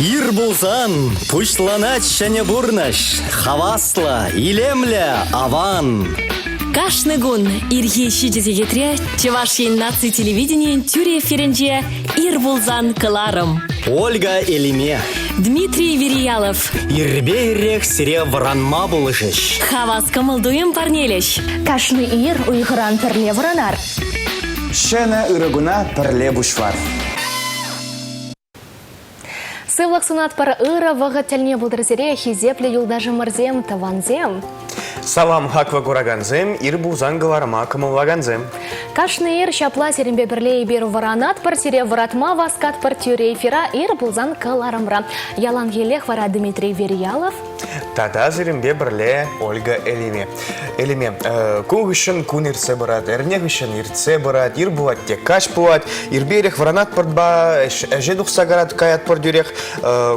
Ир булсан, пушланать шәне бурнаш, хавасла, илемля, аван. Кашны гун ирге шидезегетре Чевашин наци телевидение тюре ференже ир булзан кыларым. Ольга Элиме. Дмитрий Вериялов. Ирбейрех сире вранма булышыш. Хавас камылдуем парнелеш. Кашны ир уйгыран пірле вранар. Шәне ырыгуна пірле бушвар. Сывлық сунат пар ыра вғы тәліне бұлдырзере хизепле юлдажы мырзем таванзем. Салам хаква кураганзем, ир булзан гыларыма кымыллаганзем. Кашны ир шапла серембе бірле беру варанат пар сире варатма васкат пар тюре эфира ир булзан кыларымра. Ялан елех вара Дмитрий Вериялов. Тада зерембе бірле Ольга Элиме. Элиме, кугышын кун ирце барат, эрнегышын ирце барат, ир булат те каш булат, ирберех варанат парба, әже дұқсагарат каят пар дюрех,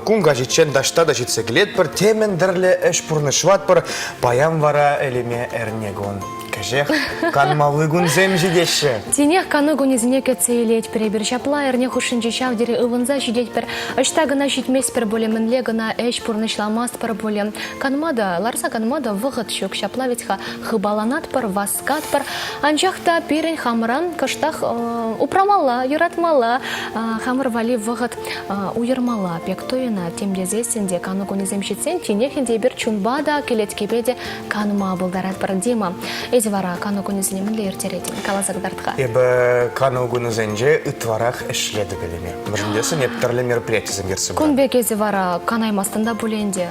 кун гажичен дашта дашитсе глед пар, темен дірле әш пурнышват пар, баян вара Элиме эрнегон. Кажех, канмалы гунзем жидеші. Тенех каны гунезіне көтсе елет перебір шапла эрнех ушынжы шав дере ывынза жидет пер, ашта гына житмес пер боле мінле гына әш пурнышламас пар боле. Канмада, ларса канмада вғыт шук шапла ветха хыбаланат пар, васкат пар, анчахта перен хамран каштах упрамала, юратмала, хамыр вали вғыт уйырмала. Пектойына темдезесінде каны гунезем житсен, тенехінде бір чунбада келет кебеде канма бұлдарат пар дема. Вара кану гунезіне мінле ертеретін, калазак дартқа. Ебі кану гунезенже үтварақ ішледі білеме. Мүріндесін ептірлі мероприятизм керсі бұра. Күнбек езі вара канаймастында бүленде?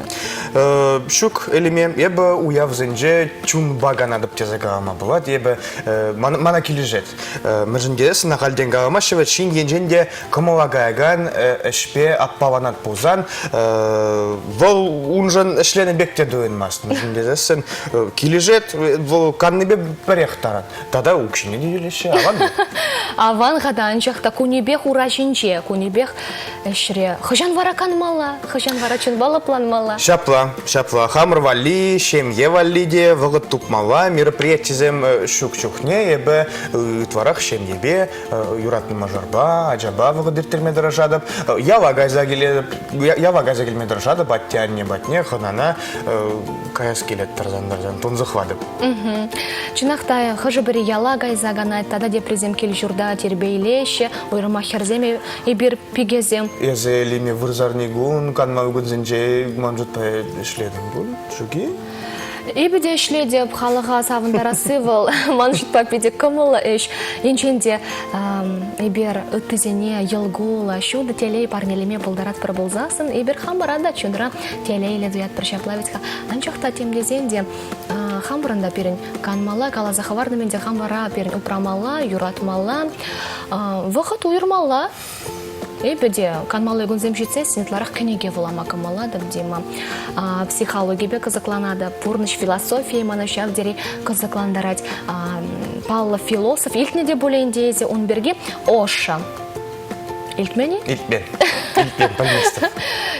Шук элеме, ебі уявзенже чун баган адып тезагама бұлад, ебі мана кележет. Мүріндесін ағалден ғалама шевет шин енженде кымылагайган ішпе аппаванат бұзан, вол унжан ішлені бекте дуынмаст. Мүріндесін кележет, вол канны бе біректарат. Тада ұқшыне дейілеші, аван бе? Аван ғадан жақта күнебек урашынче, күнебек әшіре. Хыжан вара канмала, хыжан вара чынбалы планмала. Шапла. Хамыр вали, шемье вали де, вғыт тупмала, мероприятизем шук-шухне, ебі үтварақ шемьебе, юратны мажарба, аджаба вғыт диртерме дыражадып, ява гайза келме дыражадып, аттянне батне, хынана каяс келет тарзан-тарзан, тонзықвадып. Чынақта хыжы бірі яла гайзаганайт, тада депрезем кел журда тербейлеші, ойрыма херземе ебір пигезем. Езе лиме вырзарнигун, канма үгінзінже манжутпай ішледім бұл, жүге? Ебіде ішледеп қалыға савындара сывыл, манжутпа педе кымылы үш. Енченде ебір үттізене елгула, шуды телей парнелеме бұлдарат бір болзасын, ебір хамырада чүндіра телейлі дуят бір шаплавитқа. Анчақта темдезенде хамбырында перін канмала, калазаха вардыменде хамбара перін упрамала, юратмала, вғыт уйырмала. Эбеде канмалы гүнзем жетсе, сенетларақ кенеге вылама камала дема. Психология кызыкланады, пурныш философия манашав дере кызыкландарать. Павлов философ, илтнеде болейндезе, он берге Оша. Илтмени? Илтмен, полистов.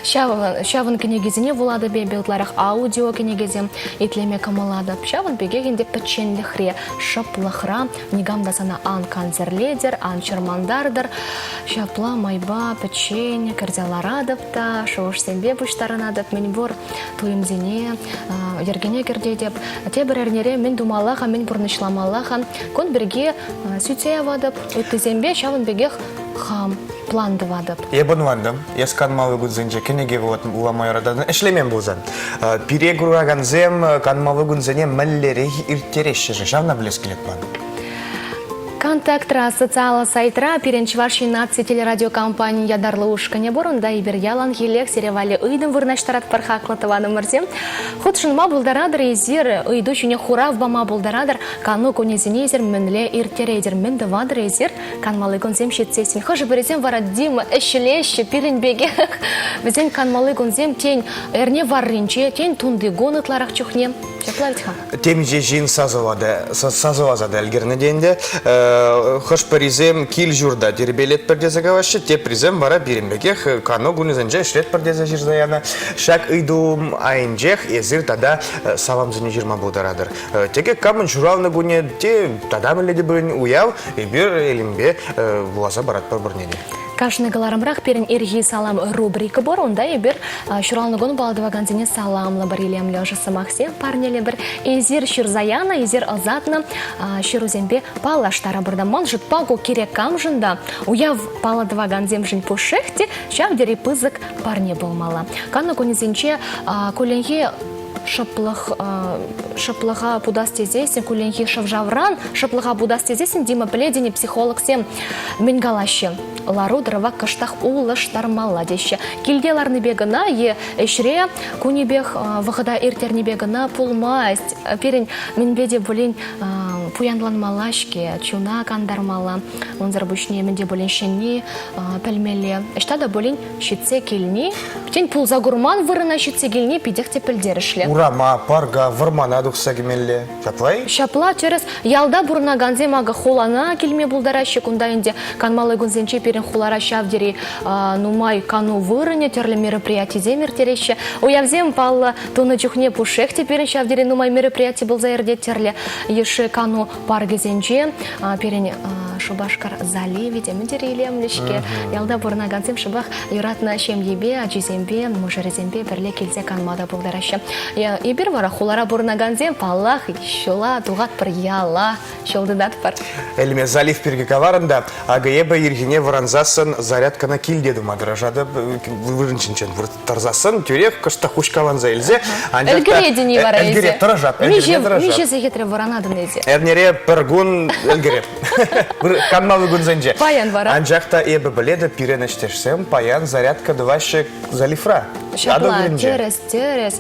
Шавын кенегезіне вулады бе белтларах аудио кенегезем итлеме камалады. Шавын бегегенде печенліхре, шаплыхра, негамдасана ан канцерледер, ан чермандардыр, шапла майба, печень, кардиаларадыпта, шоуш сенбе бұштарынадып, мен бұр туымзене, ергене кердедеп, те бір әрнере мен думалаға, мен бұрнышламалаға, кон бірге сүтеевадып, өттізембе шавын бегех хам планды вадып. Ебін вандым, ес канмалы гүнзенже кенеге уламай рададан ішлемен бұлзан. Перегурағанзем канмалы гүнзене мәллері иртереші жавна білес келет бан. Контактра социалы сайтра перенчварши наци телерадиокомпания ядарлы ушкане борында ибер ялан елек серевали ыйдым вырнаштарат пархаклатываны мырзем. Худшынма булдарадыр езер, ыйду шуне хурав бама булдарадыр, кану конезинезер мінле иртерейдер мінді вадыр езер, канмалы гонзем шетсесін. Хожы бірезем вара дима әшілеші пирінбеге. Бізен канмалы гонзем тень әрне варринче, тень тунды гонытларақ чухне. Темже жин сазывазады әлгерні дейінде. Хош паризем кил журда дербелет пердезагавашы, те призем бара биримбекех, кано гунезенже шлет пердеза жирзаяна. Шак ыйдум айнжех, езір тада савамзыны жирма бұлдарадыр. Теке камын журавны гуне, те тада мүледі бірін уяв, и бір елімбе влаза барат бар бірнеде. Каждый галарамрах перен ирги салам рубрика бор, онда ебер шуралныгон баладываганзине саламла бар илем лёжа самахсе парнеле бір изир ширзаяна, изир азатна ширузембе палаштара бұрда манжыт пагу керек камжында уяв баладываганзем жын пушехте шав дери пызык парне болмала. Канна конезенче коленге шыплыға будас тезесін, көленхи шывжавран, шыплыға будас тезесін, Дима Пледини психолог сем менгалашы. Лару дрова кыштах улыштармала деші. Килделарны бегіна, ешре күнебег вғыда ертерні бегіна пулмасть. Перен менбеде болен пуянланмалашке, чуна кандармала. Онзар бүшне менде болен шенне пәлмеле. Эштада болен шитсе келіне. Птен пулза гурман вырына шитсе келіне пидехте пілдерішле. Урама, парга, вармана дұқса кемелі. Шаплай? Шапла через ялда бурна ганземага холана келме булдарашы күндайынде канмалы гүнзенче перен хулара шавдери нумай кану вырыне терлі мероприятий земер тереші. Уявзем палла тоны чухне пушехте перен шавдери нумай мероприятий был заерде терлі еші кану паргезенче перен шубашкар заливе демедері илемлешке. Ялда бурна ганзем шыбах юратна шемебе, аджизембе, мужарезембе бірле келзе канмада булдарашы. Ибір вара хулара бурна ганзем паллах шола туғат бір яла шолдыдат бар. Әліме залив перге каварында, ага ебі ергене варанзасын зарядкана килдеді мадыражады вырынчынчен выртарзасын, түрек кышта хушкаванза елзе. Әлгіредені вара елзе. Әлгіреп тұражап, әлгіреп тұражап. Меше зегетре варанадын еді. Әрнере бір күн әлгіреп. Канмалы күн зәнже. Паян вара. Анжақта ебі біледі пиренештешсем, паян зарядка дывашы залифра. Шапла, терес.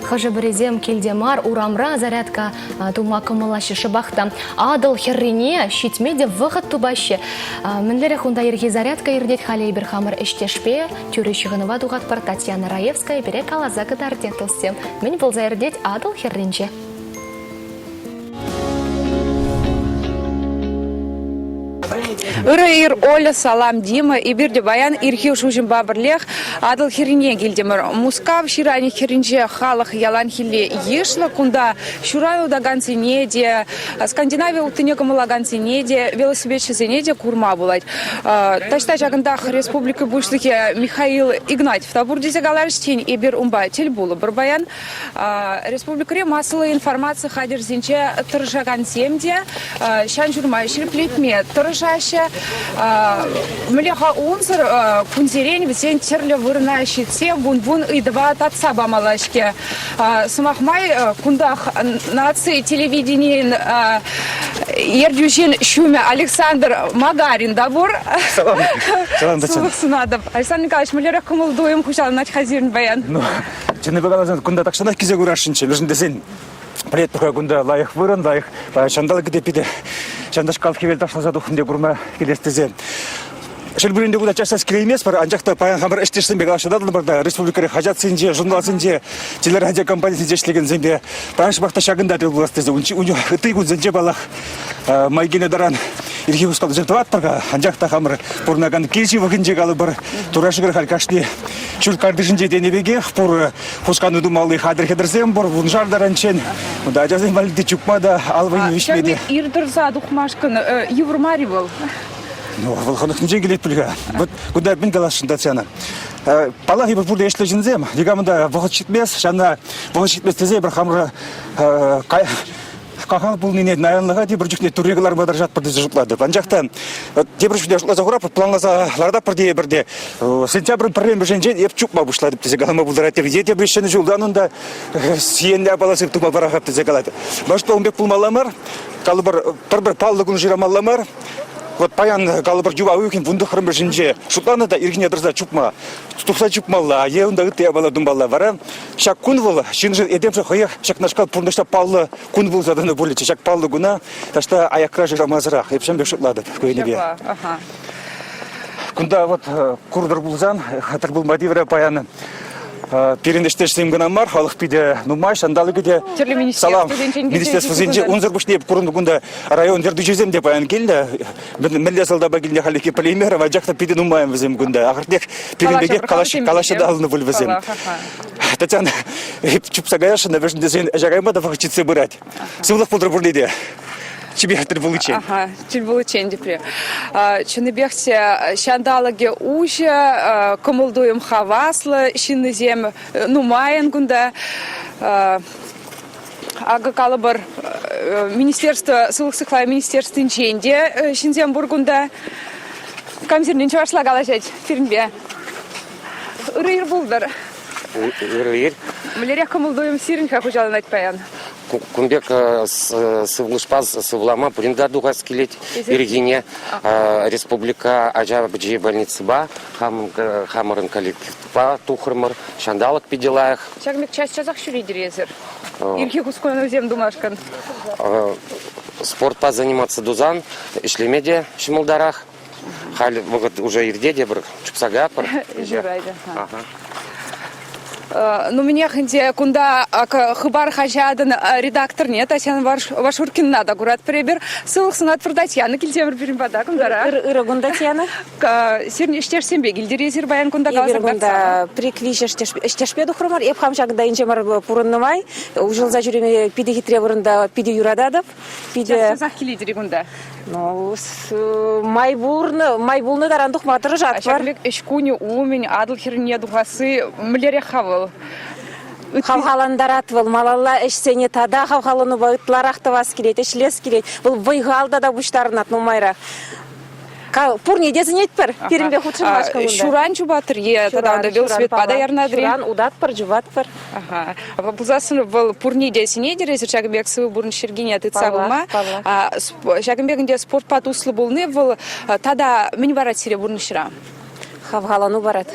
Хажы бірезем келдемар, урамра зарядка тума кымылашы шыбақта. Адыл херрине шитмеде вғыт тубашы. Мінлері хунда ерге зарядка ердет халей бір хамыр іштешпе, түрі шығыныва дуғат бар Татьяна Раевская бере калаза кыдар детілсем. Мен бұл заердет адыл херринче. Ир Оля салам Дима и бирде баян ирхи ушужин бабырлех адыл хирине гилдемер мускав ширани хиринже халах ялан хиле ешла кунда шураю да ганцинеде Скандинавия утынека малаганцинеде велосипедчизенеде курма булать ташта жагындах республика бушлыке Михаил Игнатьев табурдизе галарштин и бир умба тельбулы бір баян республикаре массовая информация хадир зинче тыржаган семде шан журма ширплетме тыржаще млеха унзыр кунзерень висен терле вырна щитсе бун-бун и два татса бамалашке сумахмай кундах нации телевидение ердюшин шуме Александр Магарин добор салам сунадов Александр Николаевич млеха кумулдуем хушал нать хазирн баян ну чене багалазан кунда такшана кизе гурашинче межин десен Привет, пока гунда лайх выран, лайх шандал где пиде, шандаш калки велташ назад ухнде бурма келестезе. Шелбуринде гуда часто скримес пар анжакта паян хамыр иштешсен бек ашададыл барда республикаре хажат синже, журнал синже, телерадио компания синже иштеген зембе. Паяш бакта шагында дел буластезе. Унчу ытый гун зенже балах майгене даран ирхи ускал жертват парга анжакта хамыр бурнаган кечи вагынже галы бар турашыгыр халкашни чур кардышынже денебеге пур хусканы думалы хадыр хедерсем бар унжар даранчен. Да жазын малды чукмада алвын вишмеде. Ирдырза духмашкын Евромаривал. Ну, волхонок ничего не пильга. Вот куда бин галашин Татьяна. Палахи бір бұрды ешлежін зем. Дегамында вғыт шитмес, шанна вғыт шитмес тезе бір хамры қақал бұл нене наянлыға дебір жүкне түрегілер бадар жат бірде жұтлады. Анжақта дебір жүкне жұтлаза құрап, планлазаларда бірде бірде сентябрын пірлен бір женжен еп чукма бұшлады тезе қалама бұлдар әтегі. Ете біршені жылдан онда сиенде апаласы тұма барағап тезе қалады. Башта онбек бұлмаламар, қалы бір палды күн жирамаламар. Вот паян калыбыр жуба өйкен бұнды қырым бір жінже. Шутланы да иргіне дұрза чупма. Тұқса чупмалла, еуында үтте абала думбалла бара. Шак күн бұл, шынжы едемші қойық, шак нашқал пұрнышта паллы күн бұл заданы болече. Шак паллы күна, ташта аяқра жирамазырақ. Епшен бек шутлады көйлебе. Күнда вот курдыр бұлзан, қатыр бұл мадивра паяны. Перенештешсем гына мар, халық пиде нумай, шандалы гыде салам. Министерство зенже, унзыр бұшне курынды күнда район жерді жезем деп аян келді. Мілде салдаба келіне халеке полимер, ваджақта пиде нумайым візем күнда. Ақыртек перенбеге калашыда алыны бұл візем. Татьяна, чупса гаяшына вешінде сен жағайма да вақытчице бұрат. Сывлық бұлдыр бұрлейде. чебертер получен. Ага, чуть было чендипре. Чуныбехте шандалаге уже комылдуем хаваслы, шинызем нумайын гунда. Ага калабар министерство сылықсықлай министерство инченде шинзем бургунда. Камзирнен чавашла галашать фирмбе. Рыр булдар. Рыр. Млерях комылдуем сиренха хужалын айтпаян. Кунбек сывлышпаз сывлама пуринда дугас келет Иргине республика Ажабыджи больницы ба хамырын коллективпа тухырмыр шандалык пиделаях. Чагмек часть часах шури дерезер. Ирхи хускон зем думашкан. Спортпа заниматься дузан ишлемеде шимылдарах. Хали уже ирдеде бір чупсага пар. Жирайда. Ну, меня хенде кунда хыбар хажадан редактор нет, а сен вашуркин надо гурат прибер. Сылых сынат Татьяна килтемер берем бада кундара. Ира гунда Татьяна. Серне штеш сембе гилдерезер баян кунда галасак. Гунда приквиш штеш педу хромар. Я бхам шагда инжемар пурыннамай. Ужил за жюриме пиди хитре вырында пиди юрададов. Пиди. Часах килидери гунда. Ну, майбулны дарандух матыры жатпар. Ашаклек эшкуни умень адыл хирне духасы млере хавыл. Хавхаландаратвыл малалла эшсене тада хавхалыны байытларахты вас келет, эшлес келет. Бұл вайгалда да буштарынат нумайра. Пурне дезінет пір, перембе худшын машқа мұнда. Шуран чубатыр, тада велосипед пада ярнадри. Шуран удат пір, жубат пір. Бұлзасын бұл пурне дезіне дерезір шагымбек сывы бұрын шергене атытса бұлма. Шагымбегінде спорт пат услы бұлны, бұл тада мені барат сире бұрын шыра. Хавхалану барат.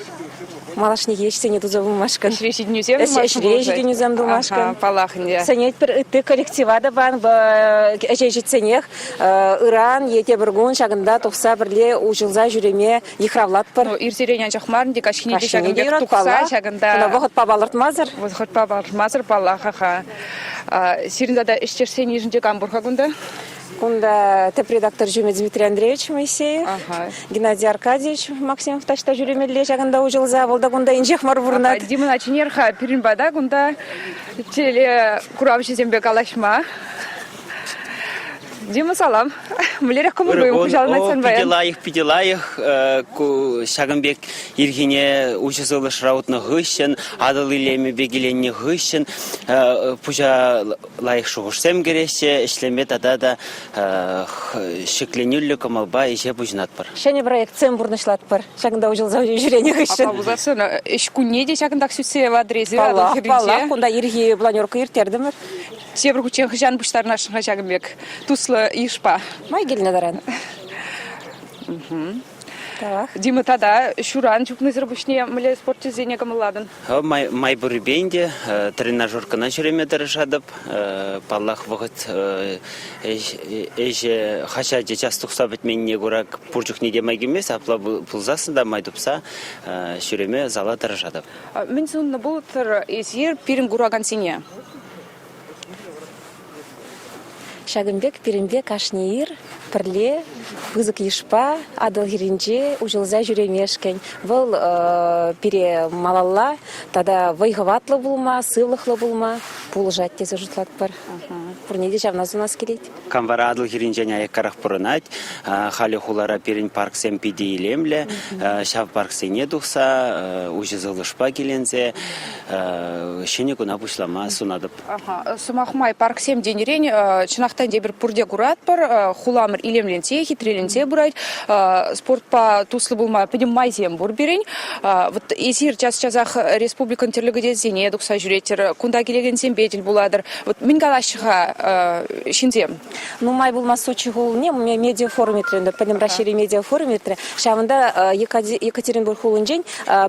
Малашник ештене туза бумашкан. Шреши днюзем думашкан. Палахынде. Сенет бір үтті коллективада бан, әжейжітсенех, Иран, ете біргун шағында тұқса бірле ұжылза жүреме ехравлат бір. Ирзеренен жақмарын де кашкинеде шағында тұқса шағында. Вғыт пабалыртмазыр. Вғыт пабалыртмазыр палахаха. Сиріндада іштерсен ежінде камбурға күнді? Кунда теп-редактор жүме Дмитрий Андреевич Моисеев, Геннадий Аркадьевич Максимов ташта жүремелле жағында ұжылза, волда кунда инжех мар вурнат. Димын ачинерха пиринбада кунда теле куравши зембек алашма. Дима салам. Млерек командуем кужалын айтсан баян. Пиделаих, Шагымбек Иргине учасылы шыраутны ғышын, адыл илеме бегеленне ғышын, пужа лайық шуғышсем кереші, ішлеме тада да шекленюлі комалба еше бұжынат бар. Шәне проект цембурнышлат бар, шағында ұжылза жүрене ғышын. Апа бұзасын, ішкүнне де шағында күсісе в адрезе, адыл хирінже. Кунда Ирги планерка иртердімір. Себір күчен хыжан бұштарын ашынға Шагымбек. Туслы ишпа. Май келіне даран. Дима тада шуран чукнызыр бұшне мүлі спорт тезене кымыладын. Май бұрыбенде тренажеркана жүреме дырышадып, паллах вғыт әже хаша жечас тұқса бітменіне көрак пұрчук неде май кемес, апла бұлзасында май тұпса жүреме зала дырышадып. Мен сонны бұл тұр езер пирін құраған сене. Шагымбек, Пиринбек, Ашнеир, Пірле, Пызык Ешпа, Адыл Хиринже, Ужылза жүремешкен. Бұл пире малалла, тада вайғыватлы бұлма, сывлықлы бұлма, бұл жат тезі жұтлат бар. Пұрнеде жавназ у нас келейді. Камвара Адыл Хиринжене аяққарақ бұрынат, халі хулара пирин парк сен пиде илемлі, шав парк сене дұқса, ужызылышпа келензе, шене күна бұшлама сунадып. Сумақмай парк сен денерен, чынақтан дебір пұрде күрат бар, хуламыр илемленсе, хитреленсе бұрайд, спортпа туслы болма, пөдім майзем бұр берен. Езір час-часақ республикан терлігі зене дұқса жүреттер, күнда келеген сен бедел бұладыр. Мен қалашыға шинзем? Ну, май болма Сочи ғолыне, медиафоруметренді, пәдім рашири медиафоруметрі. Шавында Екатеринбург ғолынжен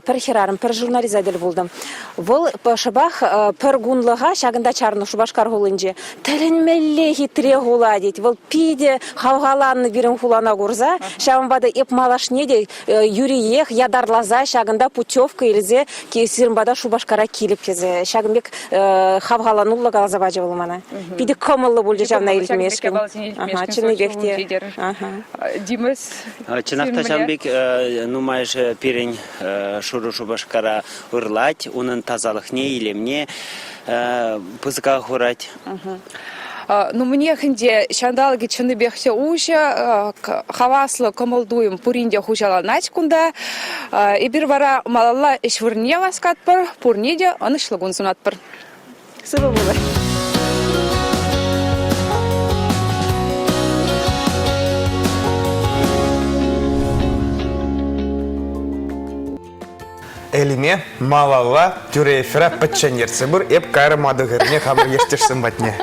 пір херарым, пір журнализадел болдым. Бұл шыбақ пір ғунлыға шағында чарны шубашқар ғолынже. Тәлінмелі хитре ғола дейді. Бұл пиде хавғаланны бірін ғулана көрза, шавынбада еп малаш неде юриех ядарлаза шағында путевка елзе сирынбада шубашқара келіп кезі. Шағынбек хавғаланулы қалаза бажы болмана. Пиде комылы болды жавна елмешкен. Чыны бекте. Димас? Чынақта Шамбек нумайш перен шуру шубашқара ұрлать, оның тазалық не илемне пызға құрать. Ну мне хинде шандалги чынды бехсе уже хаваслы комолдуем пуринде хужаланать кунда и бир вара малалла ишвырне васкатпыр пурниде анышлыгун сунатпыр. Сыбы булай. Элиме малала тюрефера патчанерцы бір еп кайрымады ғырне хабыр ештешсін батне.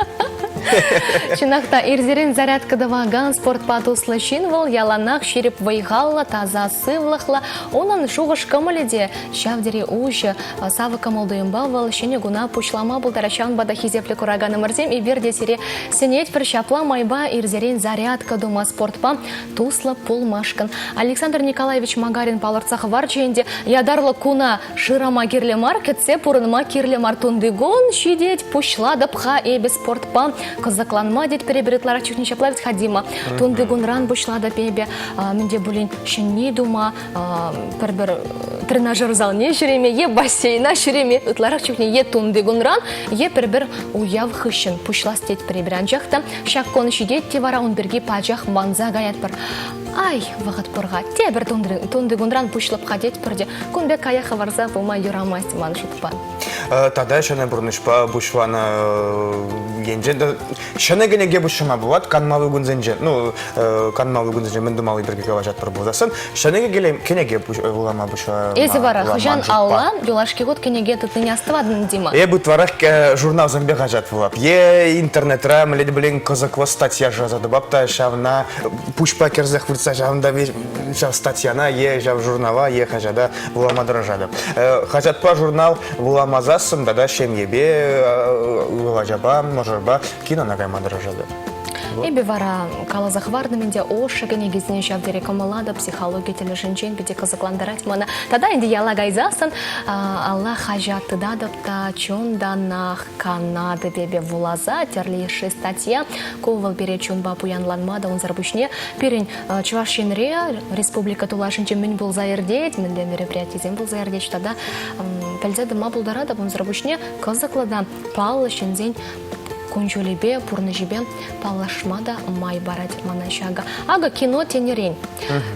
Чинахта ирзерин зарядка даваган спортпа туслышинвал яланах ширип вайгалла таза сывлахла онан шуғыш камаледе шавдери уши савы камалдуембавал шене гуна пучлама булдарачан бада хизепле кураганы мырзем и берде сире сенеть прищапла майба ирзерин зарядка дома спортпа тусла пулмашкан. Александр Николаевич Магарин паларцах варченде ядарла куна ширама кирле маркетсе пурынма кирле мартундыгон шидеть пушла дапха эбе спортпа Казакланма дед переберетлара чухнича плавить ходима. Тунды гунран бушла до пебе. Менде булин шенни дума. Пербер тренажер зал не шереме, е бассейна шереме. Утларах чухни е тунды гунран, е пербер уяв хыщен. Пушла стеть переберанчахта. Шак кон шидет тевара он берги пачах манза гаят пар. Ай, вагат порга. Тебер тунды гунран пушлап ходить перде. Кунбе кая хаварза бума юрамасти маншутпан. Тогда шане бурнышпа бушлана генжен. Шане генеге бушма буват канмалы гунзенжен. Ну, канмалы гунзенжен мен думал берге каважат пар булдасын. Шане генеге булама буша. Эзи бара хыжан алла юлашки год кенеге тытыня ставадын дима. Е бутварах журнал замбе гажат булап. Е интернетра млед блин казаква статья жазады бапта шавна пушпа керзех вурца шавнда шав статьяна е жав журнала е хажада булама дражады. Хажат па журнал булама засым да шем ебе улажаба можорба кино нагайма дражады. Эбе вара кала захвардыменде оша кенегизне шавдери камалада психология тележинчен биде казакландарать мана. Тада инде яла гайзасын алла хажаты дадапта чонданах канады бебе вулаза терлейши статья ковал бере чонба пуянланмада он зарбушне перень Чувашинре республика тулашинчен мен был заердеть менде мероприятием был заердеть тада пельзеды ма булдарада он зарбушне казаклада паллы шензень Кончулебе, пурнажебе, палашмада май барать манашага. Ага кино тенерень.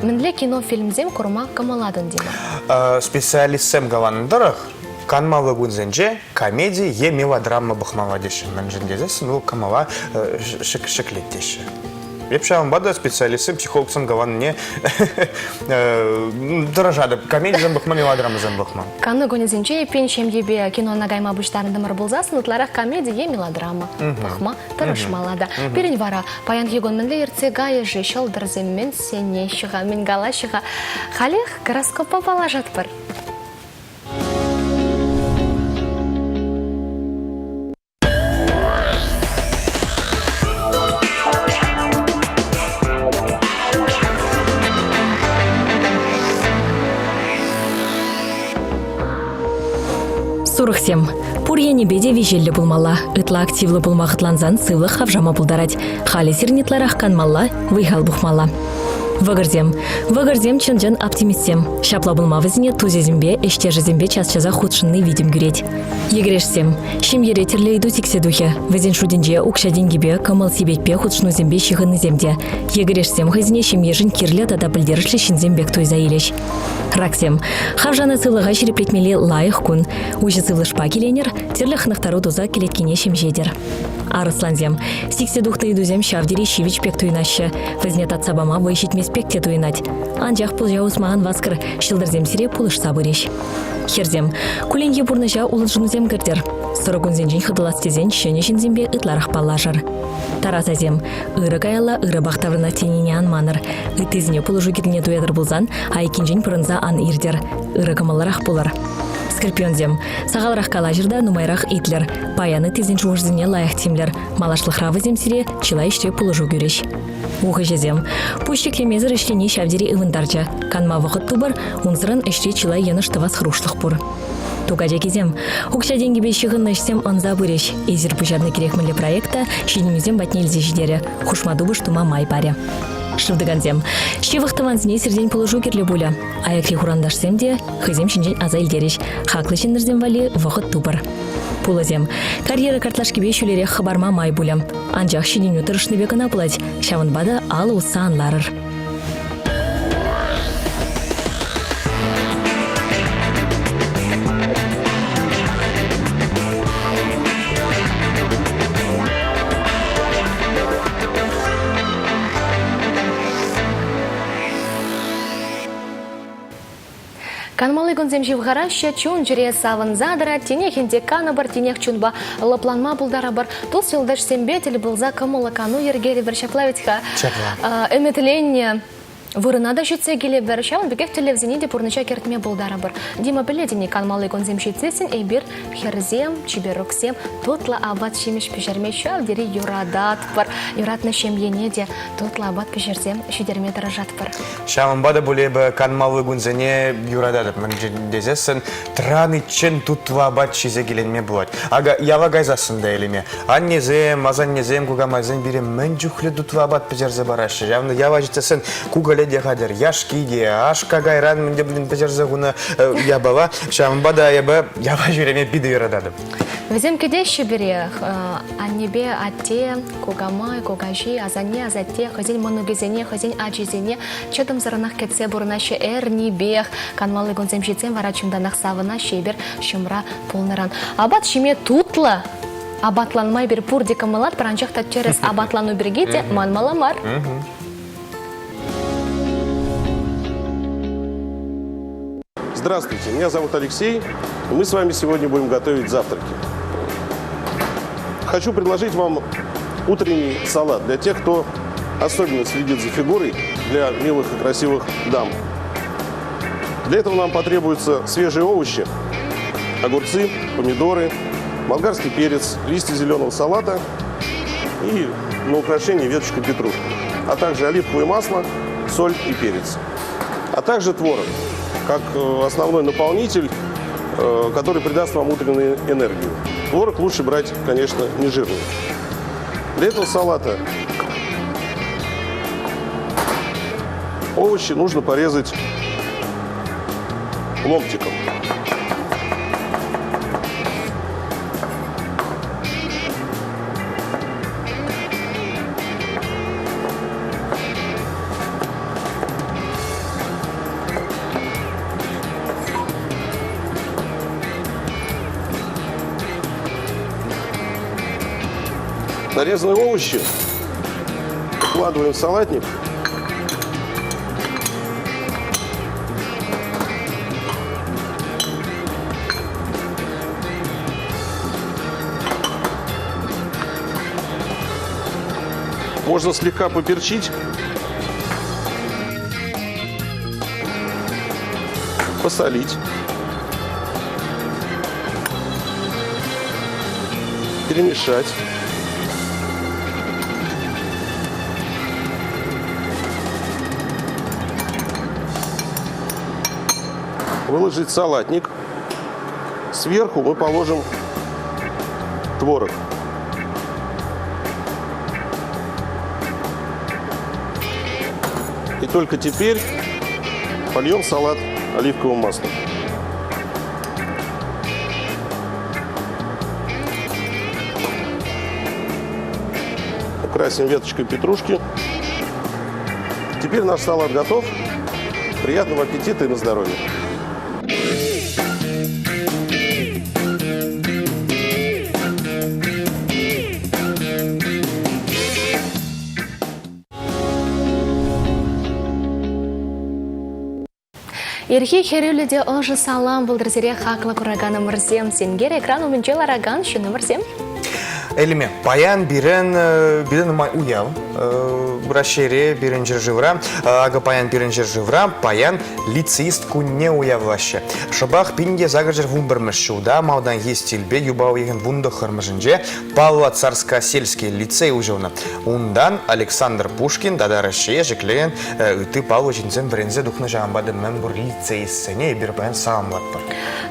Менле кино фильмзем курма камаладын дима. Специалистсем галандарах канмалы гунзенже комедия е мелодрама бахмаладеши. Менжендезес ну камала шеклеттеши. Епшавам бада специалистсем психологсем галан не дорожады. Комедия бахма мелодрама бахма. Канны гонезенче пенчем ебе кино нагайма буштарында марбулзасын утларах комедия е мелодрама. Бахма тарашмалада. Перень вара паян егон менле ерце гая же шалдырземмен сене шыға мен гала шыға. Халех гороскопа балажат бар. Сурықсем. Пурьяне беде вежелі булмала. Ытла активлы булмағытланзан сывлы хавжама булдарать. Хали сирнитларах канмалла, выйхал бухмала. Вăгăрзем чынжан оптимистсем. Шапла булмавызне тузезембе, эштежезембе час-часа худшынны видим гюреть. Егрешсем. Шим еретерле иду тикседухе. Везен шудинже укша деньгибе, камал сибетпе худшну зембе шихынны земде. Егрешсем хызне шим ежин кирле тада білдерішле шинзембек туйза илеш. Раксем. Хавжаны сылыға шереплетмеле лайық күн. Ужы сывлышпа келенер, терлі хынықтару доза келеткене шим жедер. Арысланзем. Сикседухты идузем шавдери шивич пек туйнашы. Везне татсабама вайшитмес пекте туйнать. Анжақ пұл жауызмаған васкыр, шылдырзем сире пулыш сабыреш. Херзем. Куленге бұрныжа улыжынузем кірдер. Сұрығынзен хыдыластезен шөнешінзембе ытларах паллажыр. Таразазем. Иры каялла иры бақтаврына тенене анманыр. Үттезіне пулыжу кетіне туядыр бұлзан, айкенжен пұрынза ан ирдер. Иры камаларах пулар. Скорпионзем. Сағалырақ калажырда нумайрақ итлер. Паяны тезен жуғызіне лайық темлер. Малашлықравы земсіре чылай іште пулыжу көреш. Ухы жезем. Пущик лемезір іштені шавдері ывындарча. Канма вақыт тубар, унзырын іште чылай еныш тывас хрушлық бұр. Тугажа кезем. Укша деньги бешігін ішсем анза бұреш. Эзір бұжарны керекмілі проекта шенемізем батнелзе жидері. Хушмадубыш тума май баре. Шывдыганзем. Щевыхтыванзне сирден положу керле буля. Аякли хурандашсем де, хызем шинжен аза илдереш. Хаклы шиндерзем вали вахыт тупыр. Пулазем. Карьера картлашкебе шулерех хабарма май булям. Анжақ шинен өтірішні бекіна пылать. Шавынбада алы уса анларыр. Канмалы гонзем живгараща чун жире савын задыра, тенех инде каны бар, тенех чунба лапланма булдара бар. Тул силдаш сембетель булза камыла кану ергели бір шаплавитха. Эметленне вырынада жүтсе келе бір шавын бекев телевизине де пурныча кертме булдара бар. Дима біледіне канмалы гонзем жетсесін, эйбір херзем, чибероксем, тотла абат шемеш пешерме шав дери юрадат бар. Юратны шемьене де тотла абат пешерзем шидерме дырыжат бар. Шамбада булебе канмалы гунзене юрададып. Мен дезесін траны чен тутва абат шизе келенме булат. Ага ява гайзасында елеме. Аннезем, азаннезем, кугамазен бирем мен жүхле тутва абат пешерзе барашы. Явны ява жетесін кугале де хадер яшки де ашка гайран мен де блин пешерзе гуна ябава. Шамбада ябы ява жүреме биді юрададып. Везем кедеші берех, аннебе атте, кугамай, кугажи, азане, азатте, хазин манугезене, хазин аджизене, чедом заранах кетсе бурнаще эрнибех, канмалы гонзем житсем варачымданах савына шебер шымра полныран. Абат шиме тутла, абатланмай бір пурдика мылат, пранчақта через абатлану бергете манмаламар. Здравствуйте, меня зовут Алексей, и мы с вами сегодня будем готовить завтраки. Хочу предложить вам утренний салат для тех, кто особенно следит за фигурой, для милых и красивых дам. Для этого нам потребуются свежие овощи, огурцы, помидоры, болгарский перец, листья зеленого салата и на украшение веточку петрушки, а также оливковое масло, соль и перец, а также творог, как основной наполнитель, который придаст вам утреннюю энергию. Творог лучше брать, конечно, не жирный. Для этого салата овощи нужно порезать ломтиком. Нарезанные овощи вкладываем в салатник. Можно слегка поперчить, посолить, перемешать. Выложить салатник. Сверху мы положим творог. И только теперь польем салат оливковым маслом. Украсим веточкой петрушки. Теперь наш салат готов. Приятного аппетита и на здоровье. Ерхи херюледе ожы салам бұлдырзере хақлы құрағаны мұрзем. Сенгер экран умінчел араган шыны мұрзем. Элеме, паян бирен май уяв, брашере бирен жыржывра, ага паян бирен жыржывра, паян лицеистку не уявлаще. Шабах пинге загажер вумбермешшу, да, маудан есть тильбе, юбау еген вунда хармажинже, Павла Царско-сельский лицей ужевна. Ундан Александр Пушкин, дада рашея, жеклен, ты Павла Чинцен брензе духна жамбады мембур лицеистсене, бир паян самлатпар.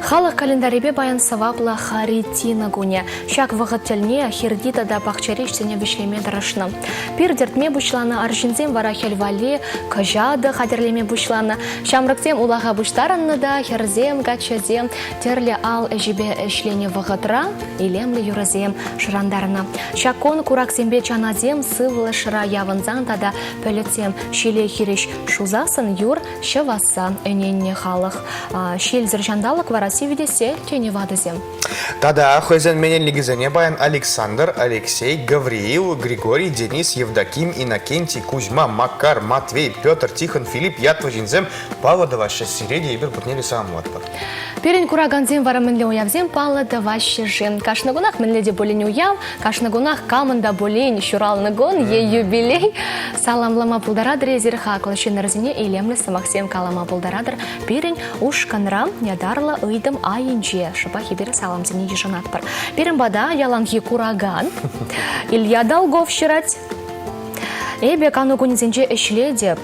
Халық календаребе баян савапла харитина гуне. Шак вағыттелне хирдита да бақчаришсене вишлеме дырышны. Пир дертме бушланы аржинзем вара хельвали, кажады хадерлеме бушланы. Шамрыксем улаға буштарынны да херзем, гачазем, терле ал эжибе эшлене вғытра, илемле юразем шырандарына. Шакон кураксембе чаназем сывлы шыра явынзан тада пөлетсем шиле хириш шузасын юр шываса өненне халық. Шелзір жандалық вараси видесе тені вадызем. Тада хозяин мененлигизене баян Александр, Алексей, Гавриил, Григорий, Денис, Евдоким, Иннокентий, Кузьма, Макар, Матвей, Петр, Тихон, Филипп, Ятвожинзем, Павла Даваша, Сиреди, Ибер Путнели Самуатпар. Перен кураганзем вара мінле уявзем Павла Даваша жен. Кашнагунах мінледе болен уяв, кашнагунах камында болен шуралныгон, е юбилей. Саламлама пулдарадыр езір хақлы шенерзіне илемлі самақсем калама пулдарадыр. Перен ушканрам ядарлы ыйдым айынже. Шыпа хибері саламзіне ежанатпар. Перен бада яланхи кураган. Илья Долгов шырать. Эбе канугунезенже эшле деп.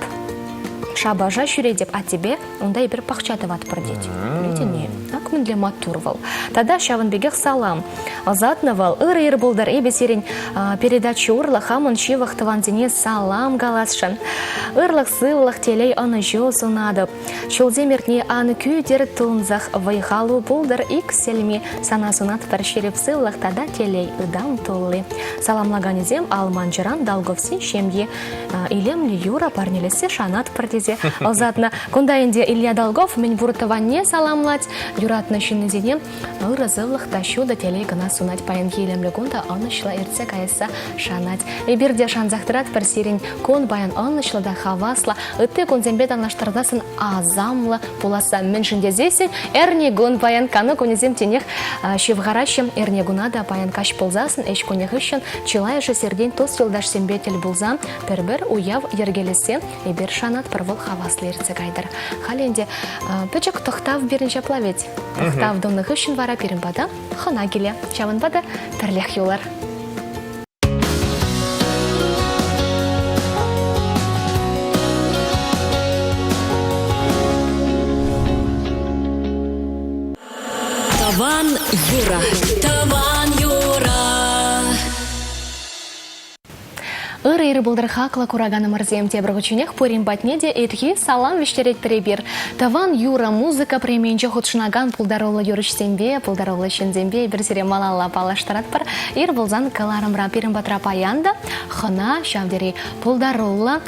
Шабажа шүре деп, а тебе онда ебір пақчаты ватпыр дейді. Летіне, акмінле матурвал. Тада шавынбегех салам. Азатнывал, ыр-ыр болдар эбе серен передачы урлы хамын шивах тыванзіне салам галасшын. Ырлық сывлық телей аны жол сынадып. Шолземертне аны күйдер тұлынзақ вайхалу болдар ик селми санасынат пар шереп сывлық тада телей ыдам толы. Саламлаганезем алманжыран Долговсен шемге илемлі юра парнелесе шанат пардезе. Азатна, кунда инде Илья Долгов мен буртыванне саламлать, юратны шиннезене ыры зывлық ташу да телей гына сунать паянки илемлі кунда анышла ерце кайса шанать. Эберде шанзақтырат пар серен кон баян анышла да хавасла, ытты кунзембет анлаштырдасын азамлы пуласа меншіндезесен, әрне гон баян каны конезем тенех шевгарашем әрне гуна да баян каш пулзасын эш конехышын чилайшы серден тос жылдаш сембетел булзам пер-бір уяв ергелесе эбер шанат парвол хаваслы ерце кайдар. Халенде пөчік тұқтав берінше плавет. Тұқтав донных үшін вара перінбада хана келе. Чавынбада тірлех юлар. Таван Юра. Таван Юра. Ыры-ыры болдыр хақлы кураганы мырзем тебір күчінех пөрін батнеде етхи салам вештерет біребір. Таван Юра музыка пременче худшынаган пулдаролы юрышсембе, пулдаролы шензембе бір сере малалла палаштарат бар. Ир болзан каларымра перін батра паянда, хына шавдері пулдаролы,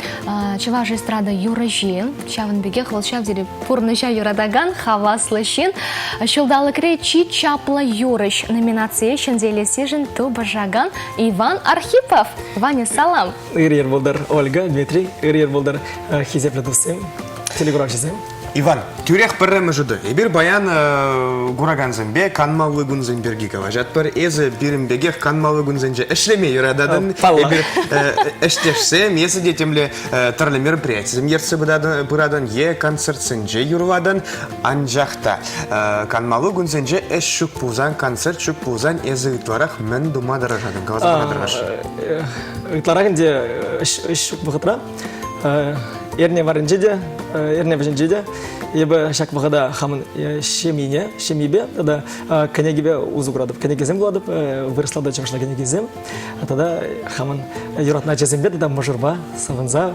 чываш эстрада юрыжен, шавынбеге хвал шавдері пурныша юрадаган хаваслы шен, шылдалы кре чи чаплы юрыш номинация шензелесі жын тубажаган Иван Архипов. Ваня, салам. Ир болдар Ольга, Дмитрий, ир болдар Хизеплетусем, телеграфчизем. Иван, тюрех пыррымы жуды. Эбир баян гураганзымбе канмалы гунзымберги каважат пыр. Эзі бирімбегех канмалы гунзынже эшлеме юрададын. Эбир эштешсем, есі детемле тырлы мероприятизм ерцы бұрадан, е концертсынже юрладан анжақта. Канмалы гунзынже эш шук пузан, концерт шук пузан, эзі үтварах мен дума даражадын. Каваза дараш. Үтларағынде эш шук бұғытра. Ерне варынже де, ерне вжынже де, ебі шак вғада хамын шемибе, тада кенегебе узу құрадып, кенегезем құладып, вырыслада чымышла кенегезем, тада хамын юратна жазембе, тада можырба, савынза,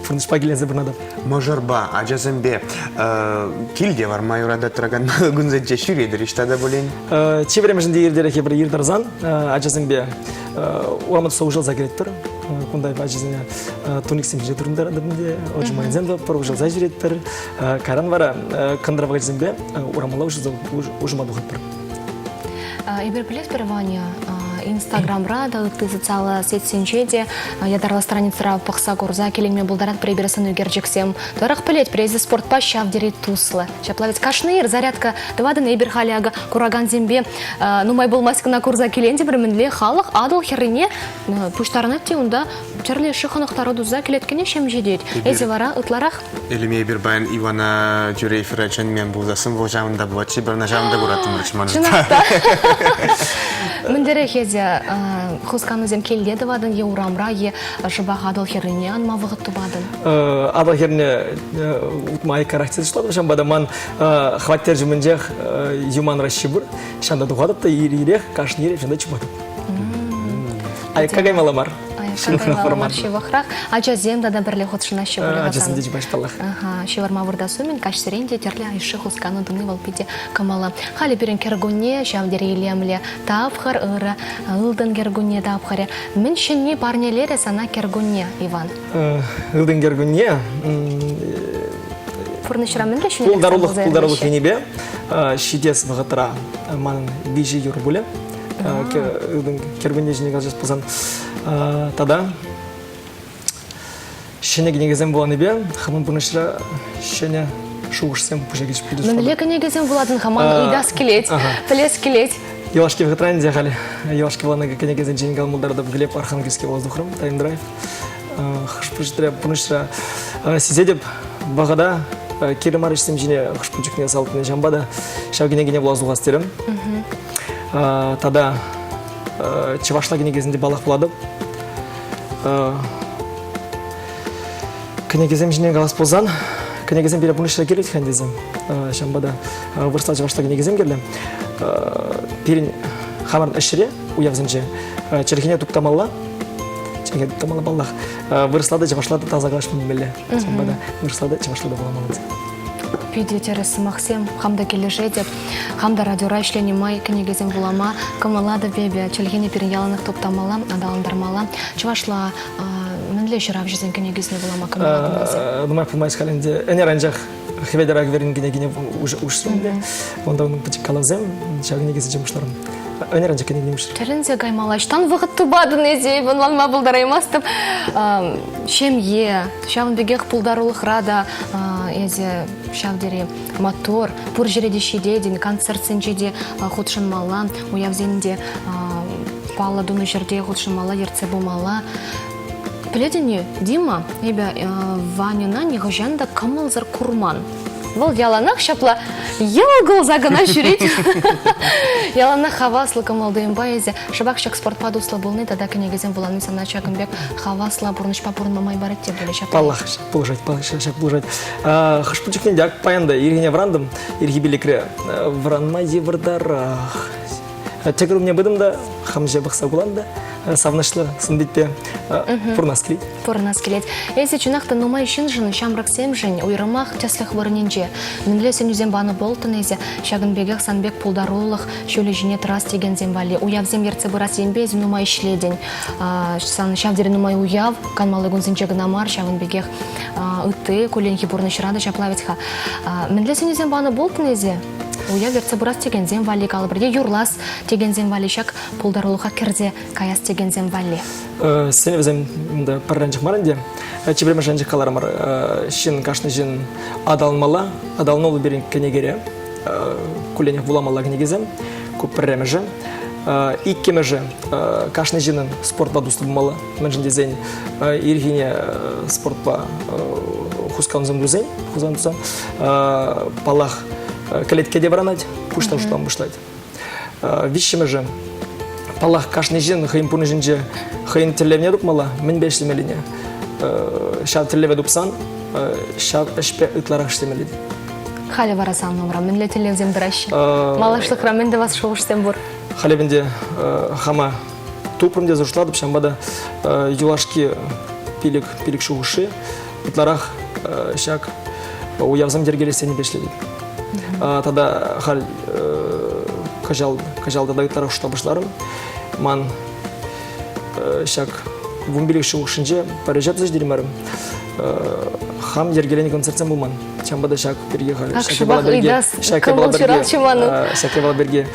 фурнышпа келензе бірнадып. Можырба, ажазембе, килде var майорада тұраған күнзетче шүредір, іштада болен? Чеверемежінде ердері кебір ердарзан, ажазембе, уамыд соғжыл загереттір. Кундай бажизіне туниксем же турундар адырынде, отжымайынзем да пару жылзай жүретпір. Каран вара кандырава ғызембе урамала ұжымаду ғытпір. Ибер білет бір Ваня, Инстаграмра да ты социалы сетсенчеде ядарла страницара пықса көрза келеңме бұлдарат пребересін өгерджексем. Дорық білет презе спортпа шавдері туслы. Чаплавец кашныр, зарядка давадын ебір халяга кураган зембе. Нумай болмаскына көрза келенде бір мінле халық адыл херрине пуштарына те онда терле шықынықтары дұза келеткене шем жедет. Эзе вара ұтларақ? Еліме бір баян Ивана Джурейфера чен мен бұлдасын бұл жауында бұлатшы, бірна жауында бұратым Міндері хезе хусканызем келдеді вадын, е урамра, е жыбақ адыл херрине анма вғытты бадын? Адыл херрине ұтмай карактер жышлады, шамбада ман хваттер жүмінжех юман расшибыр, шанда дұғадып та ирех, кашын ереп, шанда чүбадып. Айкагай маламар. Айкагай шивахрах. Ача земда да бірле хотшына шиварга Ачасын дечі башпаллах. Шиварма вырдасу мен кашсеренде терле айшы хусканы дыны валпиде камала. Хали берен кергуне шавдері илемле тапхар ыры ылдын кергуне тапхаре. Мен шенне парнелере сана кергуне, Иван. Ылдын кергуне. Пурнышырамен де шенне. Пулдарулық енебе. Шидес вғытыра ман бейжі юр бұлі. Кергуне жіне қалжас бұзан. Тада шене кенегезен боланы бе, хамын пурнышыра шене шуғышсен пұжа кешіп күйді. Мен ле кенегезен боладын хаман ұйдас келет, пілес келет. Елашки вғытырайын де қалі. Елашки боланы кенегезен жеңгал мұлдарды Глеб Архангельский воздухрым, тайымдырайып. Хышпұжытыря пурнышыра сезедеп бағада Керім арышсым жіне қышпұчықне салтыны жамбада шау-кенегене бұлазуға стерім. Тада Чевашла кенегезінде балақ бұладып. Кенегезем жіне қалас болзан. Кенегезем бере бұнышыра келет хәндезем. Жамбада вырстал Чевашла кенегезем келі. Перін хамарын әшіре уявзымже. Черкене туптамалла. Черкене туптамалла баллах. Вырыслады, Чевашлады таза қалашпын білі. Жамбада вырыслады, Чевашлады боламалады. Видео тересі мақсем, хамда кележе деп, хамда радиора ішлені май, кенегезен булама, камалады бебе, челгені перін яланық топтамала, адаландармала. Чевашла мінле жырап жезен кенегезіне булама, камалады безе. Думай пылмайыз қалінде, әнер анжақ хеведер ағверін кенегене ұшсынде, онда оның пұтик қалазем, шау кенегезен жемішларым. Өнер анжақ кенегене ұшыр. Терінзе гаймалаштан вғыт тубадын езей, бұнланма бұлдараймастып. Шемье, шауын бегеқ пұлдарулық рада, езе шавдері мотор, пұр жереде шедеден, концерт сенжеде құтшын мала, уявзенде пала дуны жерде құтшын мала, ерце бұмала. Біледіне, Дима, ебе Ванина неғыжанда камылзыр курман. Бұл яланақ шапла елгіл загына жүрет. Яланақ хаваслы камалдайын байезе. Шабақшак спортпады ұсла болны, тада кенегезен боланы сана чакынбек хавасла бұрнышпа бұрын мамай барет деп біле шапла. Паллах, шак бұлжать. Хышпучықнен дяк паянда, иргене врандым, ирги білікре вранма евардарах. Тегір мне бұдым да, хамже бұқса бұланда. Савнышлы сындетпе пұрнас келет. Пұрнас келет. Есе чунақты нумай шын жын, шамрак сем жын, уйрымақ тяслық вырыненже. Мінле сен үзен баны болтын eze, шағын бегек санбек пулдарулық, шөлі жіне тұрас деген зембали. Уявзем ерце бұрас енбезі нумай ішледен. Шавдері нумай уяв, канмалы гүнзін жегін амар, шағын бегек үтті, көленхи бұрны шырады шаплавецха. Мінле сен үзен баны болтын eze. Уя верце бұрас теген земвали калы бірде юрлас теген земвали шак пулдарулыға кірде каяс теген земвали. Сені өзім парранчық марынде, чебірема жанчық қаларымар, шын қашны жын адалынмала, адалынолы берін кенегере, көленек буламала кенегезем, көп бірреме жын. Иккеме жы қашны жынын спортпа дұсты бұмалы, мен жын дезен иргене спортпа хусканызым дүзен, палах калетке де баранать, пушта жутам бұшлайды. Вишшеме же, палах кашны жин, хайын пуны жинже, хайын тірлевне дұпмала, мен бешлемеліне. Шав тірлеве дұпсан, шав әшпе ұтларақ штемеледі. Халі барасан номра, мен ле тірлевзем дыращы. Малашлықра, мен де вас шоғыштен бұр. Халебінде хама тупрымде зұршладып, шамбада юлашки пилік шоғышы, ұтларақ шак уявзам дергелесені бешледі. Тада хал кажалда дайытлары ұштабышларым. Ман шак вумбилік шуғышынже парижат заждерімарым. Хам ергелені концертсен бұлман. Чамбада шак берге хал. Ақшыбақ үйдас кымыл чырал чыманы. Шаке бала берге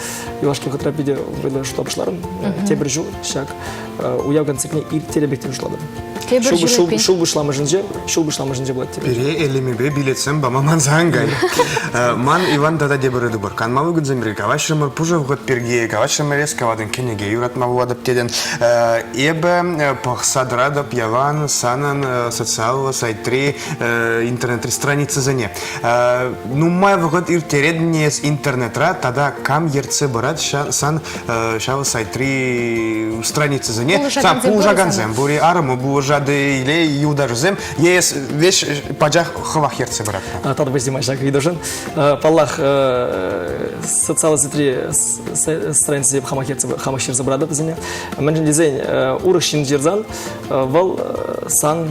юлашки қытрапиде ұлы ұштабышларым. Тебір жу шак уяв концертіне иртелебектен ұшладым. Шул бушламы жынже болады тебе. Бере элемебе билетсем бама манзангай. Ман Иван дада дебіреді бұр. Канмалы күнзен бірге кавашырмыр пұжы ғыт берге, кавашырмыр ескавадын кенеге юратма бұладып деден. Эбі пақсадырадып яван санын социалва сайтры интернет страницы зане. Нумай вғыт иртередіне с интернетра, тада кам ерце бұрат сан шавы сайтры страницы зане. Сам пұлжаганзем, бұри арымы бұлжа юрады или юда жузем, есть вещь паджах хавах ерце брат. Тады бездемай шаг видожен. Паллах социал сетри страницы хамахер забрада бізіне. Мәнжін дизайн урықшын жерзан, вал сан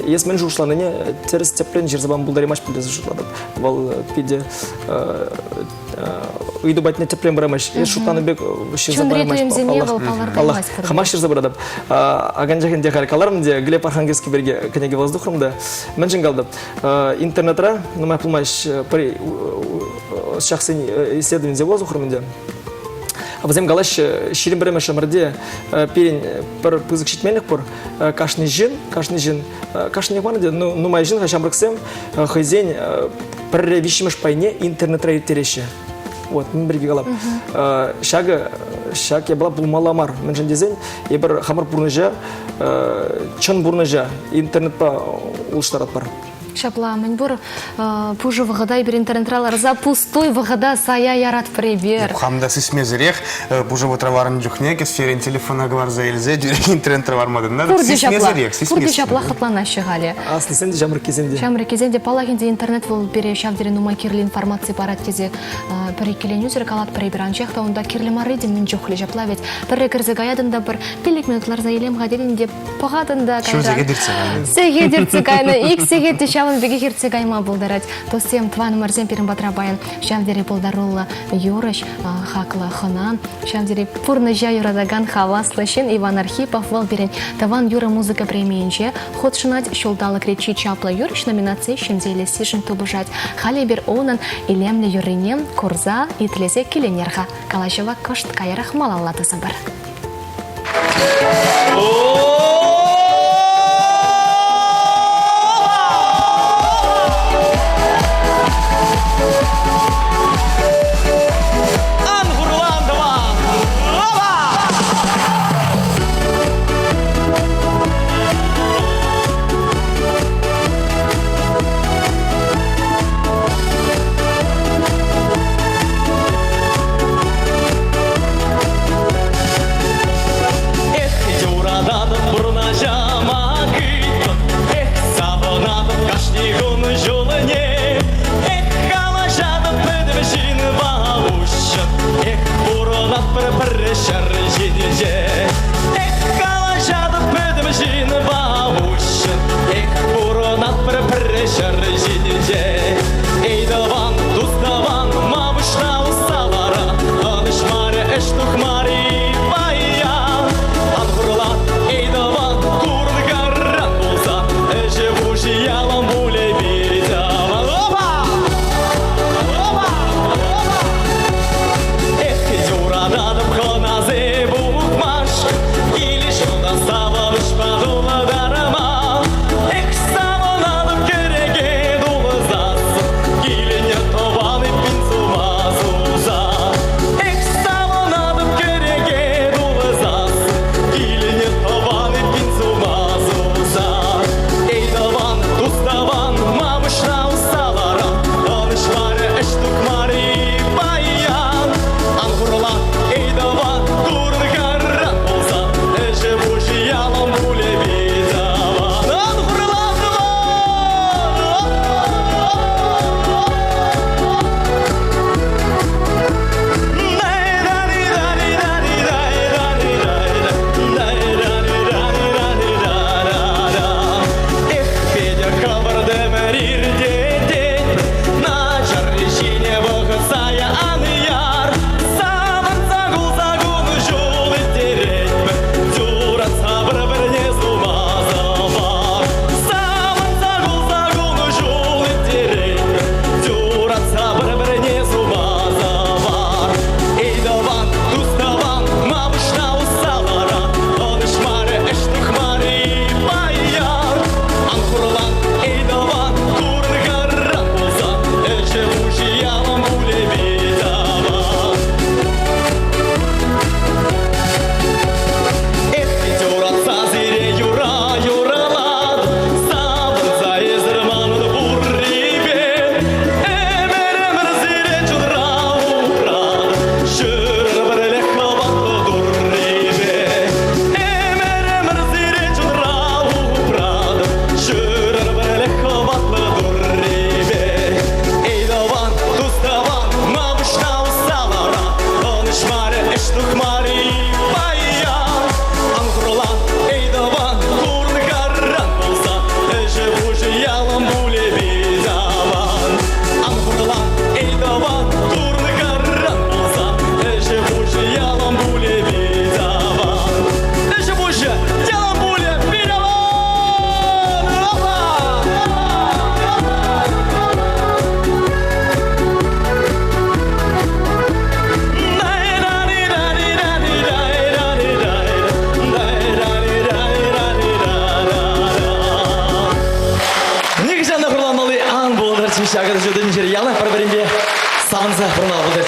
ес мен жушланыне теріс теплен жерзабан бұлдаремаш білдезі жұрладып. Вал пиде үйді бәтіне теплен барамаш. Ес шутланы бек жерзабаремаш. Хамах жерзабрадып. Аган жахен де харикаларым де Глеб Архангельский берге кенеге воздухрымда. Мәнжін қалдып. Интернетра, нумай пулмаш при шахсын исследование за воздухрымда. Абазем галаш ширин береме шамарде перен пар пызык шитменлик пор кашный жин кашный ванде ну май жин хашам рексем хозяин пар вишимеш пайне интернет рейтереше. Вот мен берге галап шаг я была булмаламар мен жин дизайн я бір хамар бурныжа чын бурныжа интернет па улштарат бар. Шапла, мен бұр пужы вғадай бір интернетралар за пустой вғада сая ярат прибер. Хамда сисмезерех, пужы вотраварын жүхне, кесферен телефона гвар за эльзе, интернет-травар мадында. Курди шапла хаплана шығали. Асли сенде жамыр кезенде. Жамыр кезенде палагенде интернет бұл бере шавдері нумай кирлі информации парат кезе перекелен үзір калат приберанчех, та онда кирлі марыден мен жоқлы жапла ведь. Бір кірзі гаядында бір пелік минутлар за елем ғаделінде пағадында Шавын беге херце гайма болдарать. То сем тван марзем перем батрабаян. Шавдери болдарулла юрыш хакла ханан. Шавдери пурны жа юрадаган хаваслышын Иван Архипов вал берен. Таван юра музыка премиенче. Ход шынать шулдалы кричи чапла юрыш номинации шимзейле сишин тубыжать. Халибер онан илемле юринем курза и тлезе киленерха. Калашева кошт кайрах малаллаты сабар.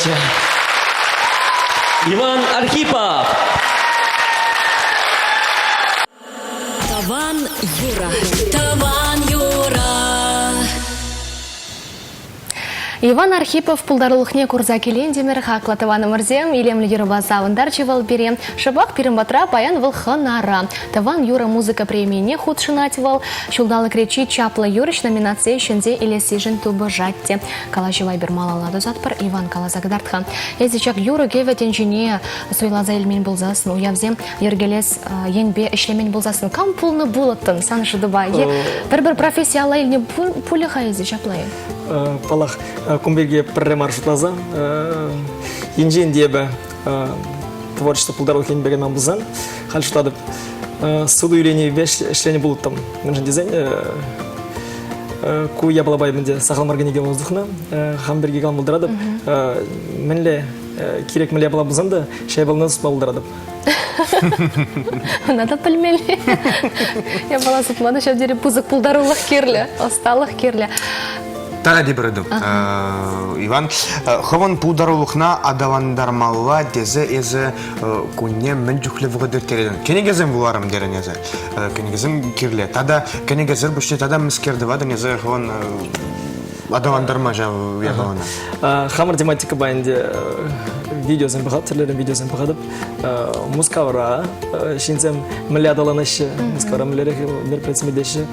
Удачи. Иван Архипов. Таван Юра. Таван Юра. Иван Архипов пулдарлыхне курза келендемер хақла Таван Мырзем, илемлі Юрба Савындар чевал берем, шабақ перембатра паян выл ханара. Таван Юра музыка премиене худ шинативал, шулдалы кречи чапла Юрыш номинация шензе или сижен тубы жатте. Калашевай бермала ладу затпар Иван Калазагдартхан. Езичак Юра кевет инжине сойлаза илмен булзасын, уявзем ергелес енбе ишлемен булзасын. Кам пулны булаттын, санышы дубай. Бір профессияла илне пулыха езичаплай. Палах кумберге пірре маршрутлаза. Инжен дебі творчество пулдарлық енбеген мен бұлзан. Хал шутадып суду үйрені беш ішлені бұлыттым. Мен дезен ку я балабай менде сақал марганеге воздухна. Хамберге калм бұлдырадып. Менле керек міле бала бұлзанды шай балынан сұтма бұлдырадып. Надо пөлмелі. Я бала сұтмады шәудері пузық пулдарлық керлі, осталық керлі. Тара дебірдім. Иван, хаван пударулықна адавандармалла дезе езі күнне мен жүклі вғыдыр тереден. Кенегезім бұларым дерін езі. Кенегезім керле. Тада кенегезір бүште тада мүскерді вадын езі хаван адавандарма жау ябалана. Хамыр тематика байынде видеозын бұғад, түрлерін видеозын бұғадып, музыкавара, шинцем мүлі адаланышы, музыкавара мүлері мероприятиемедеші,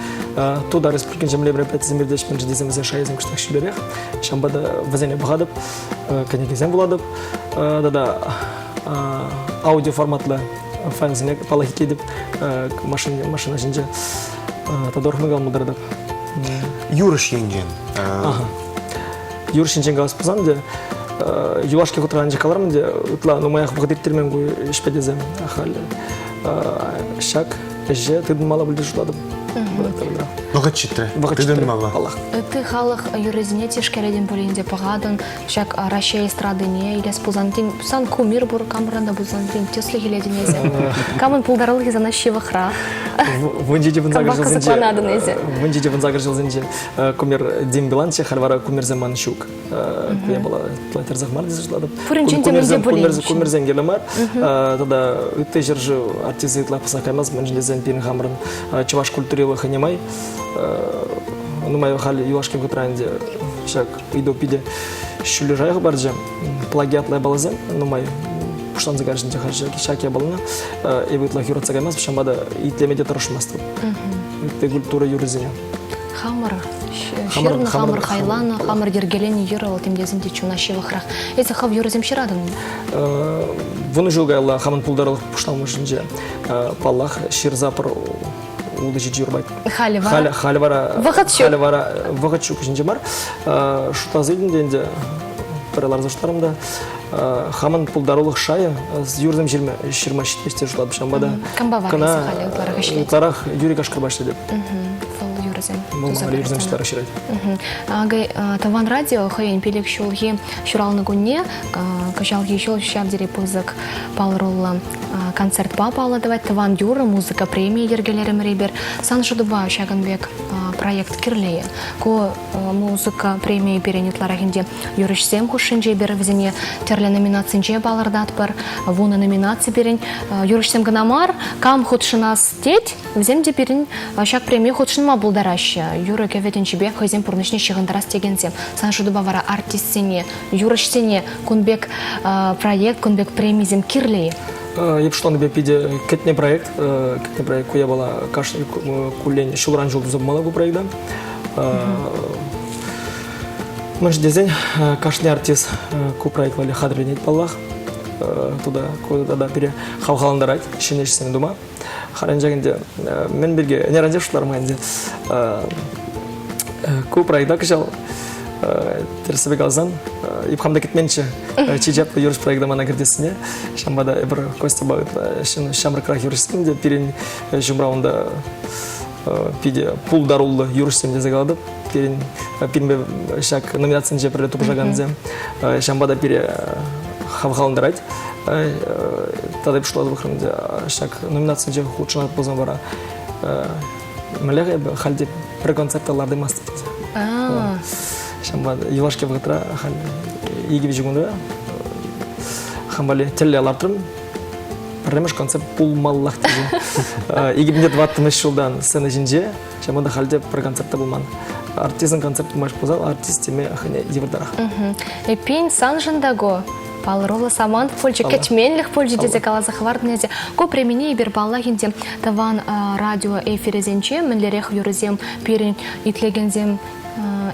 туда республиканча мүлі мероприятиемедеші мен жедесімізен шайызын күштақ шүлерек, шамбада вазене бұғадып, кәнекезен бұладып, дада аудио форматлы файлзіне палахи кедіп, машина жинже тадорхмыгал мұдырдып. Юрыш енген. Юрыш енген ғалыс бұзан де, Юлашки хутран жакаларым де утла но моя богатыртермен гу шпедезем ахали шак же ты мала будешь ладом. Богатчитры. Ты мала. Ты халық юрезіне тешкереден бөлінде пағадын, шак Рашия эстрадыне, или спузантин, сан кумир бұр камыранда бұзантин, теслі келеден езі. Камын пулдарылығы зана шевахра. Вунжиде вынзагыр жыл зенже кумир Дим Биланче, хальвара кумир Земан Щук. Куя была платер захмар дезі жыладым. Кумир Земгелемар. Тогда ты жержи артизы итла пасакаймаз, мәнжінде Земпин Хамрын, чуваш культурилы ханимай. Нумай хали юашки гутранде шак иду пиде шүлі жайғы бар же плагиатлай балазем нумай пуштан загаржын жахаржы шаки балына эвитлах юратсага емес шамбада итлемеде тұрышмасты итте культура юризине Хамыр, ширны хамыр хайланы, хамыр дергелені юры ол темдезінде чуна шевахрақ. Есі хав юрызем ширадын? Вуны жылгайла хамын пулдарылық пуштан мүшінже паллах ширзапыр улды жиджи юрбайт. Халивара вағатшук жинже бар. Шутазыдың денде біралар заштарымда хамын пулдарылық шайы юрзем жирма шитместе жұлады шамбада. Камба var есі хали ұтларға кішілет? Ұтларақ юрик ашқырбашты деп. Агай Таван радио хайын пелек шолги шуралны гунне кашалги шол шабдире пузык палролла концерт папала давать Таван Юра музыка премия ергелерем ребер сан жудуба шаганбек проект кирлее ко музыка премия перенетларагинде юрышсем хушинже бер визине терле номинацинже балардат бар вуна номинация берен юрышсем ганамар кам худшинас теть виземде берен шак премия худшинма булдараща юры кеветен чебе хозин пурнышне шығындарас тегенсем сан жудуба вара артистсене юрышсене кунбек проект кунбек премизем кирлее Епштон бе пиде кетне проект куя бала каш кулен шулран жол зубмала бу проекта. Мыш дезен кашне артист ку проект вали хадренет паллах. Туда куда да пере хавхаландарать шинешсен дума. Харанжагенде мен берге не радиошлар менде ку проектта кышал терсебек алзан ипхамда кетменче чижап юриш проекта мана кирдесине шамбада бир кости багыт шамыр крах юрисинде пирин жумраунда пиде пул даруллы юрисинде загалады пирин пиринбе шак номинацияны жепире тупжаганзе шамбада пире хавхаландарайт тада пришло выхрынде шак номинацияны жеп худшынат бозан бара мэлеге халде бір концертталарды мастер шамбада юлашке вгытра иги бижигунда хамбали теле алартым. Премеш концерт пулмаллах теже. Игибне 20 жылдан сцена жинже, чамада халде бір концертта булман. Артизм концерт маш позал, артистеме ахане евдарах. Эпин санжындаго. Палрова саман польче кетменлих польче дезе калаза хварднезе. Ко премени ибер баллагинде таван радио эфирезенче менлерех юрзем перен итлегензем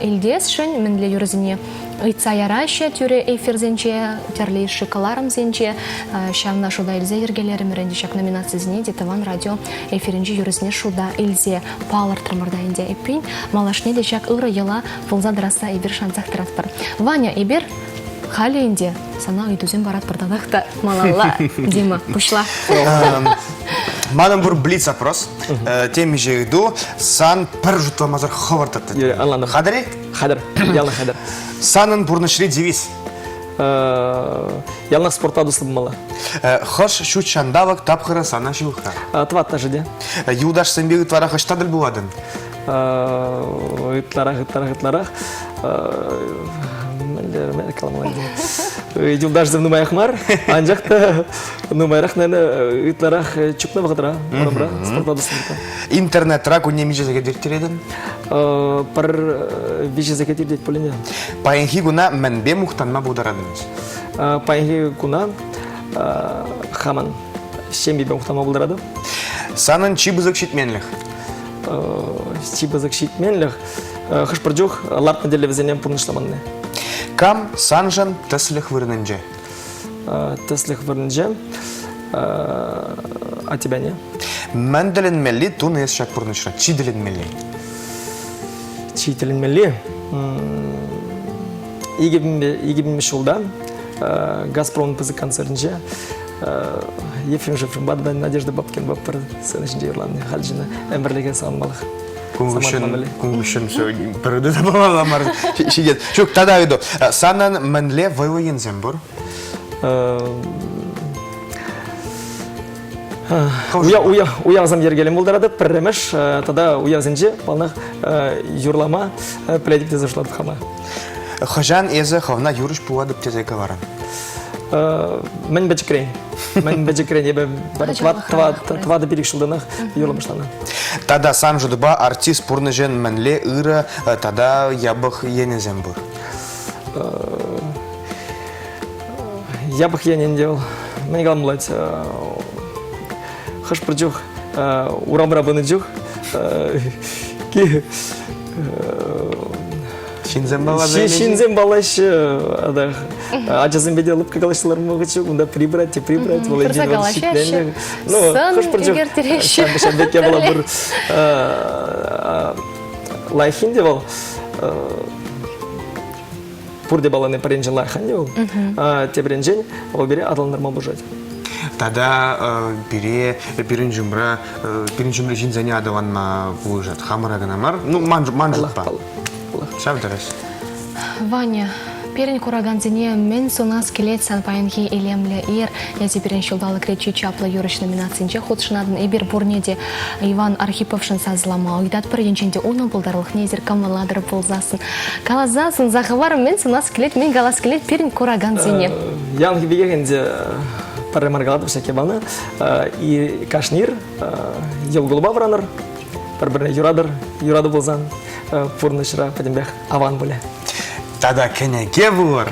илдесшен менле юрзене итсаяраще тюре эфирзенче терлей шикаларым зенче шамна шуда илзе ергелерим ренди шак номинациясіне де таван радио эфиренче юрзене шуда илзе палар трамарда инде эпин малашне де шак ыры ела пулза драса ибер шанцах транспор. Ваня ибер хали инде сана үйдузен барат бардадақта малалла Дима пушла. Мадам бур блиц опрос. Теми жейду сан пір жұтламазар ховартатты. Хадыри? Хадыр, ялна хадыр. Санын бурнышри девиз. Ялна спорта дуслым мала. Хош шу чандавак тапхыра сана шилха. Тватта жиде. Юдаш сенбегі твараха штадыл буладын? Итларах. Юлдаш зем нумаях мар, анжақта нумайрах нәні итларах чүкна бағытыра, спорта дуслымда. Интернет-ра күнне миже зәкетдер едін? Пар виже зәкетдер дед полине. Пайынхи күна мәнбе мұқтанма бұлдарадыңыз? Пайынхи күна хаман шембе мұқтанма бұлдарады. Санын чибызық шитменлік? Чибызық шитменлік. Хыш бір жоқ, лартны делевізенен пұрнышламанны. Кам санжан тәсліх вырнынже? Тәсліх вырнынже. А тебя не? Мән ділін мәлі тұн ес шак пұрнышра. Чи ділін мәлі? Чи ділін мәлі? Егебім шулда. Газпром пызы концертінже. Ефим Жеврим Бадбан, Надежда Бабкин Бабпар, Сенежде Ирландия, Хаджина, Эмберлеген Самбалах. Күнгішін бірді де балаламар шедет. Шөк, тада үйді. Санан мәнле вайлы ензен бұр? Уявзам ергелем бұлдарады, пірремеш, тада уявзенже, балнақ юрлама, піледік де зашлады қама. Хажан езі қавна юрыш бұладып тезекі баран? Мен бәчікрен. Мен бәчікрен ебі твады берік шылдынақ юрламышланы. Тада сан жудыба артист пұрны жен мәнле ұры, тада ябық енезен бұр? Ябық енен дел. Мен қалым бұлайт. Хыш бір жоқ, урамыра бұны жоқ. Шинзен балашы? Шинзен балашы. Ачасын беде алып кагалашыларым мұғычы, онда прибрать. Тұрса калашы әші. Сын егер тереші. Шамбеке бала бір лайхин де бол. Бұрде баланы паренжен лайхан де бол. Те біренжен, ол бере адал нормал бұжады. Тада бірін жұмра жинзәне адаланма бұжады. Хамырагына мар? Ну, манжылық ба. Шавдарас. Ваня, перен кураганзине мен сонас келет сан паянхи илемле ир. Язи перен шылдалы кречи чапла юрыш номинациинче худшынадын эбир бурнеде Иван Архиповшын сазлама. Ойдат бір енченде оны бұлдарлық незер камаладыр болзасын. Калазасын захывар мен сонас келет, мен галас келет перен кураганзине. Ян гибегенде пары маргаладып всеке баны. И кашнир, елгулба враныр. Бір-біріне юрады болзан. Пурнышыра пәдембек аван бұлі. Тада кенеге бұлыр.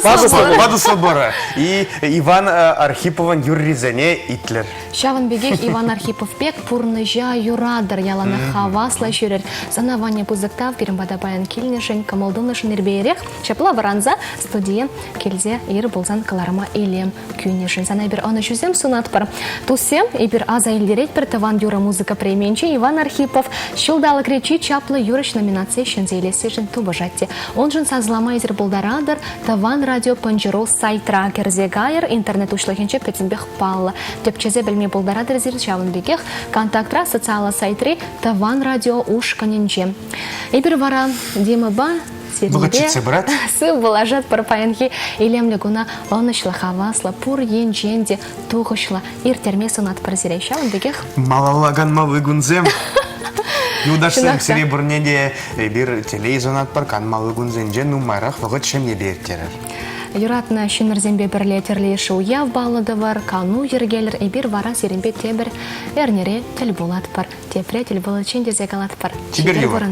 Паду соборы. И Иван Архипован юрризене итлер. Шаван бегек Иван Архипов бек пурныжа юрадыр ялана хавасла шүрер. Сана Ваня пузыктав перембада баян келнешен камалдынышын ирбейрех. Шапла варанза студия келзе ир болзан каларыма елем күйнешен. Сана бір аны жүзем сунат бар. Тусем ибір аза илдерет бір таван юра музыка премьенче Иван Архипов шылдалы кречи чаплы юрыш номинация шензейлесешен тубажатте. Он жын сазлама езір болдарадыр таван радио панжыру сайтра керзегайыр интернет ушлахенче петінбек паллы. Тепчезе білме болдарадыр зір чавын бекех контактра социала сайтри таван радио ушканенче. Ибір вара демі ба Бұғытшыцы, брат? Сы бұлажат парпаянхи илемлі гуна онышлы хавасла, пур енженде туғышла иртерме сынат парзирей чавын бекех. Малалаган малы гунзем. Юдашсым серебрнеде бір телейзонат паркан малы гунзенже нумайрақ вғыт шемне бертерер. юратна шинерзембе бірле терлеші уяв балыдывар, кану ергелер, эбир вара серембе тебір, эрнере тіл болат бар. Тепре тіл болат ченде зегалат бар. Тибер юра.